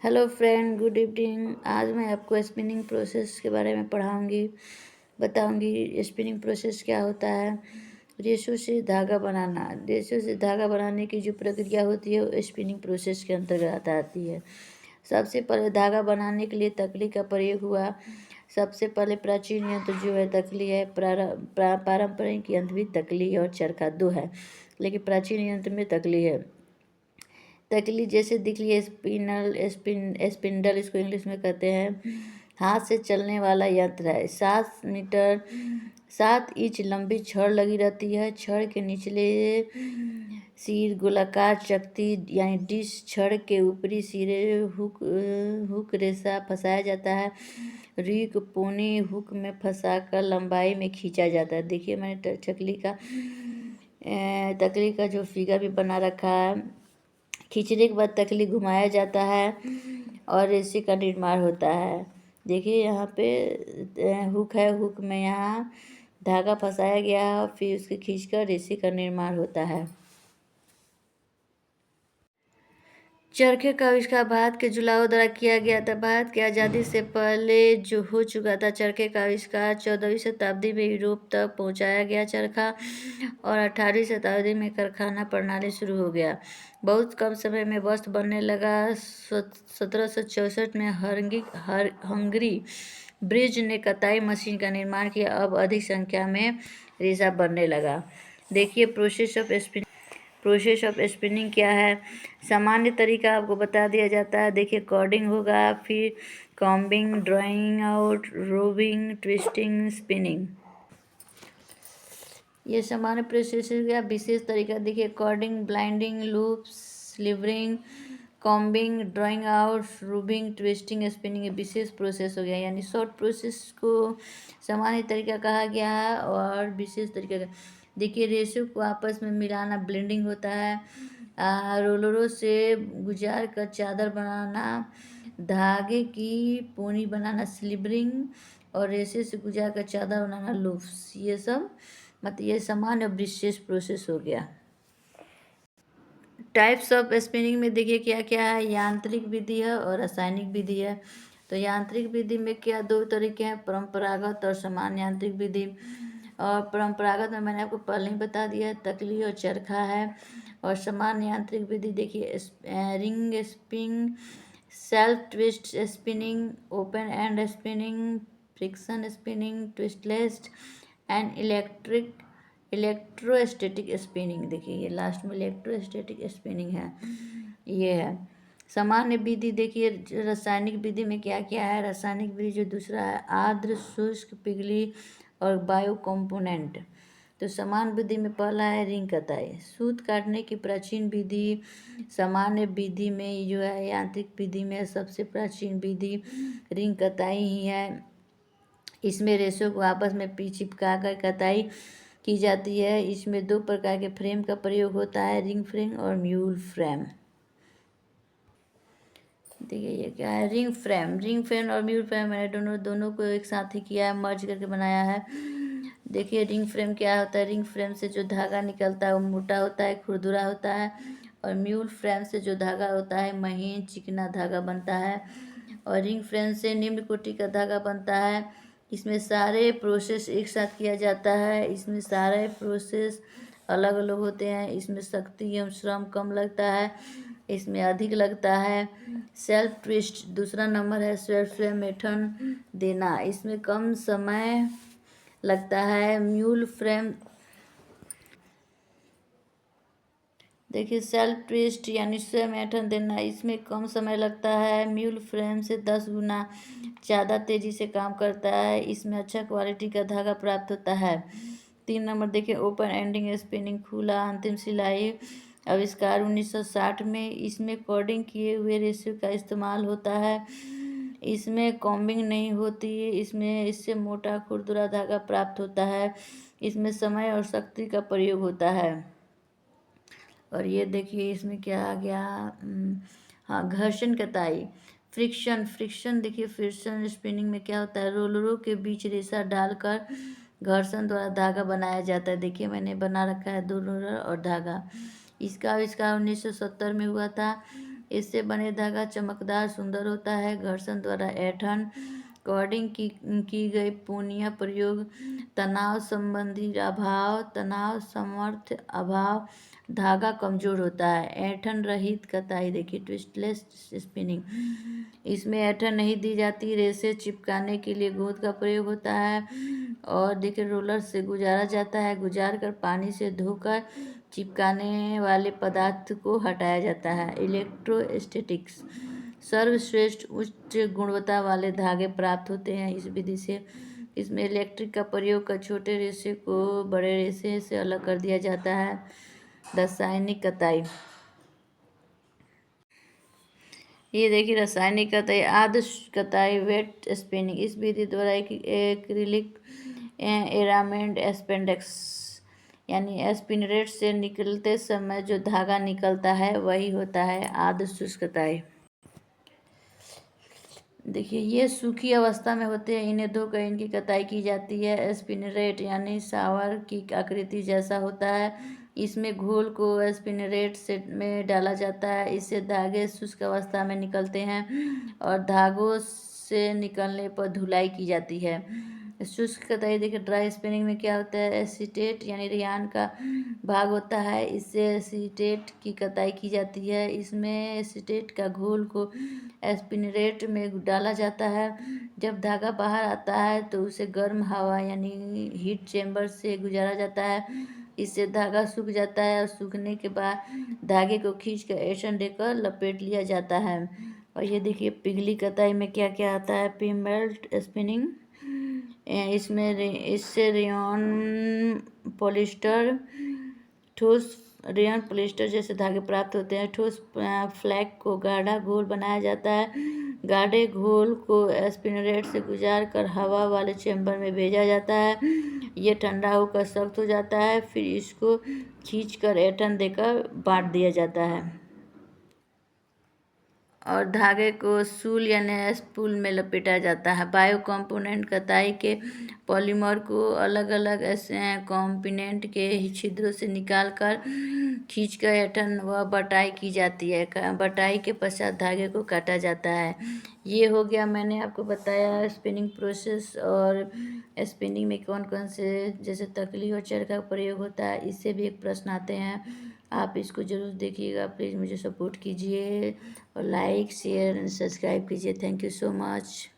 Hello friend, good evening. आज मैं आपको स्पिनिंग प्रोसेस के बारे में बताऊंगी। स्पिनिंग प्रोसेस क्या होता है। रेशो से धागा बनाना। रेशो से धागा बनाने की जो प्रक्रिया होती है वो स्पिनिंग प्रोसेस के अंतर्गत आती है। सबसे पहले धागा बनाने के लिए तकली का प्रयोग हुआ। सबसे पहले प्राचीन यंत्र जो है तकली है। पारंपरिक यंत्र भी तकली और चरखा दो है, लेकिन प्राचीन यंत्र में तकली है। तकली जैसे दिख रही है, स्पिंडल इसको इंग्लिश में कहते हैं। हाथ से चलने वाला यंत्र है। 7 इंच लंबी छड़ लगी रहती है। छड़ के निचले सिर गोलाकार चकती यानी डिश, छड़ के ऊपरी सिरे हुक रेशा फंसाया जाता है। रीक पोनी हुक में फंसाकर लंबाई में खींचा जाता है। देखिए मैंने तकली का जो फिगर भी बना रखा है। खींचने के बाद तकली घुमाया जाता है और रेशे का निर्माण होता है। देखिए यहाँ पे हुक है। हुक में यहाँ धागा फंसाया गया है और फिर उसके खींचकर रेशे का निर्माण होता है। चरखे का आविष्कार भारत के जुलाहों द्वारा किया गया था। भारत की आज़ादी से पहले जो हो चुका था। चरखे का आविष्कार 14वीं शताब्दी में यूरोप तक पहुंचाया गया चरखा और 18वीं शताब्दी में कारखाना प्रणाली शुरू हो गया। बहुत कम समय में वस्त्र बनने लगा। 1764 में हंगरी ब्रिज ने कताई मशीन का निर्माण किया। अब अधिक संख्या में रेशा बनने लगा। देखिए प्रोसेस ऑफ स्पिनिंग क्या है। सामान्य तरीका आपको बता दिया जाता है। देखिए कॉर्डिंग होगा, फिर combing, drawing out, roving, twisting, spinning. ये सामान्य प्रोसेस का विशेष तरीका देखिए। Carding, blending, loops, slivering, combing, drawing out, rubbing, twisting, spinning. ये विशेष प्रोसेस हो गया, यानी शॉर्ट प्रोसेस को सामान्य तरीका कहा गया है और विशेष तरीका का देखिए। रेशो को आपस में मिलाना ब्लेंडिंग होता है। रोलरों से गुजार कर चादर बनाना, धागे की पोनी बनाना स्लीवरिंग, और रेशे से गुजार कर चादर बनाना लूप्स। ये सब मतलब ये सामान्य और विशेष प्रोसेस हो गया। टाइप्स ऑफ स्पिनिंग में देखिए क्या क्या है। यांत्रिक विधि है और रासायनिक विधि है। तो यांत्रिक विधि में क्या दो तरीके हैं, परंपरागत और समान यांत्रिक विधि। और परंपरागत में मैंने आपको पहले ही बता दिया है, तकली और चरखा है। और समान यांत्रिक विधि देखिए, ring spinning, self twist spinning, open end spinning, friction spinning, twistless and electrostatic spinning. देखिए ये लास्ट में इलेक्ट्रोस्टैटिक स्पिनिंग है। ये है सामान्य विधि। देखिए रासायनिक विधि में क्या क्या है। रासायनिक विधि जो दूसरा है, आर्द्र, शुष्क, पिघली और बायो कंपोनेंट। तो समान विधि में पहला है रिंग कताई, सूत काटने की प्राचीन विधि। सामान्य विधि में जो है, यांत्रिक विधि में सबसे प्राचीन विधि रिंग कताई ही है। इसमें रेशों को आपस में चिपका कर कताई की जाती है। इसमें 2 प्रकार के फ्रेम का प्रयोग होता है, रिंग फ्रेम और म्यूल फ्रेम। देखिए ये क्या है, रिंग फ्रेम और म्यूल फ्रेम मैंने दोनों को एक साथ ही किया है, मर्ज करके बनाया है। देखिए रिंग फ्रेम क्या होता है। रिंग फ्रेम से जो धागा निकलता है वो मोटा होता है, खुरदुरा होता है। और म्यूल फ्रेम से जो धागा होता है महीन चिकना धागा बनता है। और रिंग फ्रेम से निम्न कोटि का धागा बनता है। इसमें सारे प्रोसेस एक साथ किया जाता है। इसमें सारे प्रोसेस अलग अलग होते हैं। इसमें शक्ति एवं श्रम कम लगता है, इसमें अधिक लगता है। सेल्फ ट्विस्ट दूसरा नंबर है। सेल्फ मेथन देना, इसमें कम समय लगता है। म्यूल फ्रेम देखिए, सेल्फ ट्विस्ट यानी स्वयं ऐंठन देना, इसमें कम समय लगता है। म्यूल फ्रेम से 10 गुना ज़्यादा तेज़ी से काम करता है। इसमें अच्छा क्वालिटी का धागा प्राप्त होता है। 3 नंबर देखिए, ओपन एंडिंग स्पिनिंग, खुला अंतिम सिलाई आविष्कार 1960 में। इसमें कॉर्डिंग किए हुए रेशे का इस्तेमाल होता है। इसमें कॉम्बिंग नहीं होती, इससे मोटा खुरदुरा धागा प्राप्त होता है। इसमें समय और शक्ति का प्रयोग होता है। और ये देखिए इसमें क्या आ गया, हाँ, घर्षण कताई, फ्रिक्शन देखिए, फ्रिक्शन स्पिनिंग में क्या होता है, रोलरों के बीच रेशा डालकर घर्षण द्वारा धागा बनाया जाता है। देखिए मैंने बना रखा है 2 रोलर और धागा। इसका आविष्कार 1970 में हुआ था। इससे बने धागा चमकदार सुंदर होता है। घर्षण द्वारा ऐंठन कॉर्डिंग की गई पूर्णिया प्रयोग तनाव संबंधी अभाव, तनाव सामर्थ्य अभाव, धागा कमजोर होता है। ऐंठन रहित कताई, देखिए ट्विस्टलेस स्पिनिंग, इसमें ऐंठन नहीं दी जाती। रेसे चिपकाने के लिए गोंद का प्रयोग होता है और देखिए रोलर से गुजारा जाता है, गुजार कर पानी से धोकर चिपकाने वाले पदार्थ को हटाया जाता है। इलेक्ट्रोस्टैटिक्स, सर्वश्रेष्ठ उच्च गुणवत्ता वाले धागे प्राप्त होते हैं इस विधि से। इसमें इलेक्ट्रिक का प्रयोग कर छोटे रेशे को बड़े रेशे से अलग कर दिया जाता है। रासायनिक कताई, ये देखिए रासायनिक कताई, आदर्श कताई, वेट स्पिनिंग, इस विधि द्वारा एक्रिलिक एरामेंट स्पेंडेक्स यानी स्पिनरेट से निकलते समय जो धागा निकलता है वही होता है आदर्श कताई। देखिए ये सूखी अवस्था में होते हैं, इन्हें धोकर इनकी कताई की जाती है। स्पिनरेट यानी सावर की आकृति जैसा होता है, इसमें घोल को स्पिनरेट से में डाला जाता है, इससे धागे शुष्क अवस्था में निकलते हैं और धागों से निकलने पर धुलाई की जाती है। शुष्क कताई, देखिए ड्राई स्पिनिंग में क्या होता है, एसीटेट यानी रेयान का भाग होता है, इससे एसीटेट की कताई की जाती है। इसमें एसीटेट का घोल को स्पिनरेट में डाला जाता है। जब धागा बाहर आता है तो उसे गर्म हवा यानी हीट चेम्बर से गुजारा जाता है, इससे धागा सूख जाता है और सूखने के बाद धागे को खींचकर ऐंठन देकर लपेट लिया जाता है। और ये देखिए पिघली कताई में क्या क्या आता है, पिमेल्ट स्पिनिंग, इससे रेयॉन पॉलिस्टर, ठोस रेयन पॉलिस्टर जैसे धागे प्राप्त होते हैं। ठोस फ्लैक को गाढ़ा घोल बनाया जाता है। गाढ़े घोल को स्पिनरेट से गुजार कर हवा वाले चैम्बर में भेजा जाता है। ये ठंडा होकर सख्त हो जाता है, फिर इसको खींचकर ऐंठन देकर बांट दिया जाता है और धागे को सूल यानी स्पूल में लपेटा जाता है। बायो कंपोनेंट कताई के पॉलीमर को अलग अलग कंपोनेंट के छिद्रों से निकालकर खींचकर ऐंठन व बटाई की जाती है। बटाई के पश्चात धागे को काटा जाता है। ये हो गया, मैंने आपको बताया स्पिनिंग प्रोसेस और स्पिनिंग में कौन कौन से जैसे तकली और चरखा का प्रयोग होता है। इससे भी एक प्रश्न आते हैं, आप इसको ज़रूर देखिएगा। प्लीज़ मुझे सपोर्ट कीजिए और लाइक शेयर एंड सब्सक्राइब कीजिए। Thank you so much.